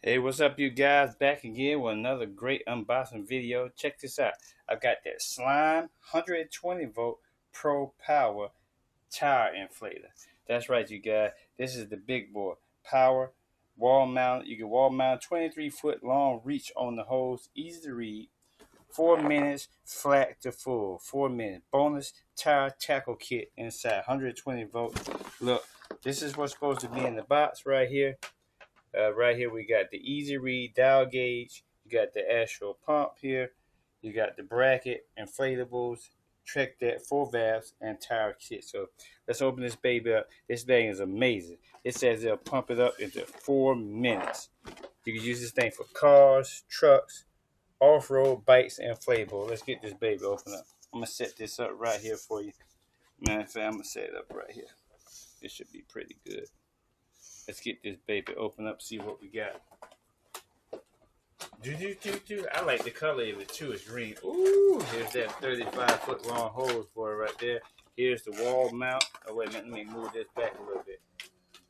Hey, what's up, you guys? Back again with another great unboxing video. Check this out. I've got that Slime 120 volt Pro Power tire inflator. That's right, you guys. This is the big boy. Power, wall mount. You can wall mount 23-foot long reach on the hose. Easy to read. 4 minutes flat to full. 4 minutes. Bonus tire tackle kit inside. 120 volt. Look, this is what's supposed to be in the box right here. Right here we got the easy read dial gauge. You got the actual pump here. You got the bracket, inflatables, Trek that 4 valves, and tire kit. So let's open this baby up. This thing is amazing. It says they'll pump it up into 4 minutes. You can use this thing for cars, trucks, off-road, bikes, and inflatable. Let's get this baby open up. I'm gonna set this up right here for you. Matter of fact, I'm gonna set it up right here. This should be pretty good. Let's get this baby open up, see what we got. I like the color of it too. It's green. Ooh, here's that 35-foot long hose for it right there. Here's the wall mount. Oh, wait a minute. Let me move this back a little bit.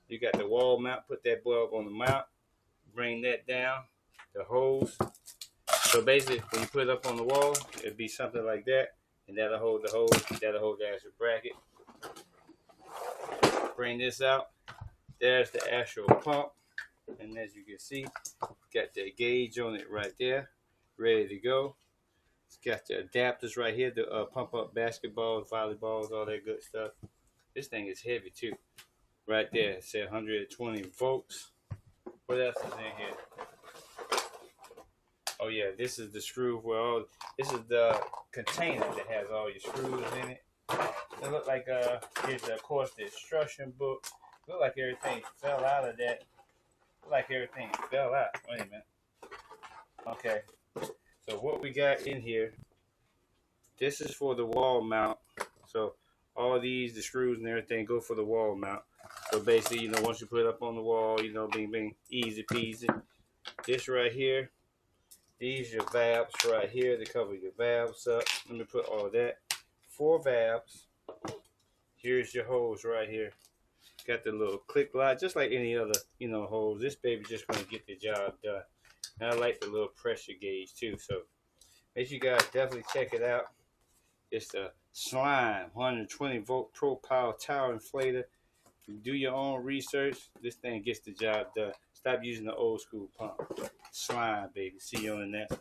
You got the wall mount. Put that bulb on the mount. Bring that down. The hose. So basically, when you put it up on the wall, it'll be something like that. And that'll hold the hose. That'll hold the actual bracket. Bring this out. There's the actual pump, and as you can see, got the gauge on it right there, ready to go. It's got the adapters right here to pump up basketballs, volleyballs, all that good stuff. This thing is heavy too. Right there, it said 120 volts. What else is in here? Oh yeah, this is the screw for all. This is the container that has all your screws in it. It look like here's of course the instruction book. Look like everything fell out of that. Look like everything fell out. Wait a minute. Okay. So what we got in here, this is for the wall mount. So all these, the screws and everything go for the wall mount. So basically, once you put it up on the wall, bing, bing, easy peasy. This right here, these are your valves right here to cover your valves up. Let me put all that. 4 valves. Here's your hose right here. Got the little click lock, just like any other, hose. This baby just gonna get the job done. And I like the little pressure gauge too. So make sure you guys definitely check it out. It's the Slime 120 volt Pro Power Tower Inflator. Do your own research. This thing gets the job done. Stop using the old school pump. Slime, baby. See you on the next one.